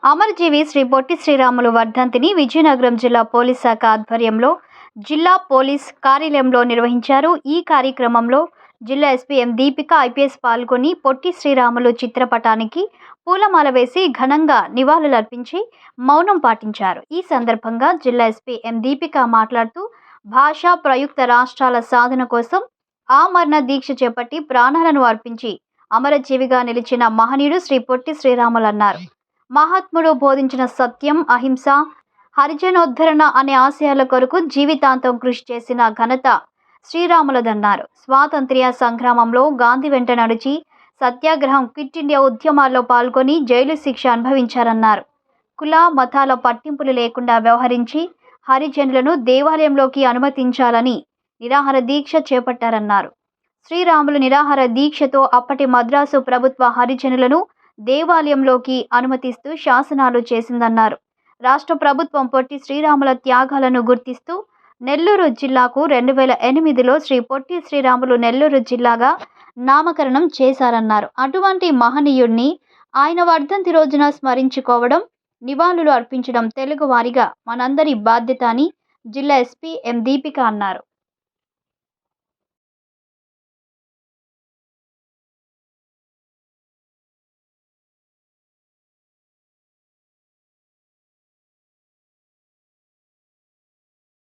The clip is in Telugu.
అమరజీవి శ్రీ పొట్టి శ్రీరాములు వర్ధంతిని విజయనగరం జిల్లా పోలీస్ శాఖ ఆధ్వర్యంలో జిల్లా పోలీస్ కార్యాలయంలో నిర్వహించారు. ఈ కార్యక్రమంలో జిల్లా ఎస్పీ ఎం దీపిక ఐపీఎస్ పాల్గొని పొట్టి శ్రీరాములు చిత్రపటానికి పూలమాల వేసి ఘనంగా నివాళులర్పించి మౌనం పాటించారు. ఈ సందర్భంగా జిల్లా ఎస్పీ ఎం దీపిక మాట్లాడుతూ భాషా ప్రయుక్త రాష్ట్రాల సాధన కోసం ఆమరణ దీక్ష చేపట్టి ప్రాణాలను అర్పించి అమరజీవిగా నిలిచిన మహనీయుడు శ్రీ పొట్టి శ్రీరాములు అన్నారు. మహాత్ముడు బోధించిన సత్యం, అహింస, హరిజనోద్ధరణ అనే ఆశయాల కొరకు జీవితాంతం కృషి చేసిన ఘనత శ్రీరాములదన్నారు. స్వాతంత్ర్య సంగ్రామంలో గాంధీ వెంట నడిచి సత్యాగ్రహం, క్విట్ ఇండియా ఉద్యమాల్లో పాల్గొని జైలు శిక్ష అనుభవించారన్నారు. కుల మతాల పట్టింపులు లేకుండా వ్యవహరించి హరిజనులను దేవాలయంలోకి అనుమతించాలని నిరాహార దీక్ష చేపట్టారన్నారు. శ్రీరాములు నిరాహార దీక్షతో అప్పటి మద్రాసు ప్రభుత్వ హరిజనులను దేవాలయంలోకి అనుమతిస్తూ శాసనాలు చేసిందన్నారు. రాష్ట్ర ప్రభుత్వం పొట్టి శ్రీరాముల త్యాగాలను గుర్తిస్తూ నెల్లూరు జిల్లాకు 2008లో శ్రీ పొట్టి శ్రీరాములు నెల్లూరు జిల్లాగా నామకరణం చేశారన్నారు. అటువంటి మహనీయుడిని ఆయన వర్ధంతి రోజున స్మరించుకోవడం, నివాళులు అర్పించడం తెలుగు వారిగా మనందరి బాధ్యత అని జిల్లా ఎస్పీ ఎం దీపిక అన్నారు.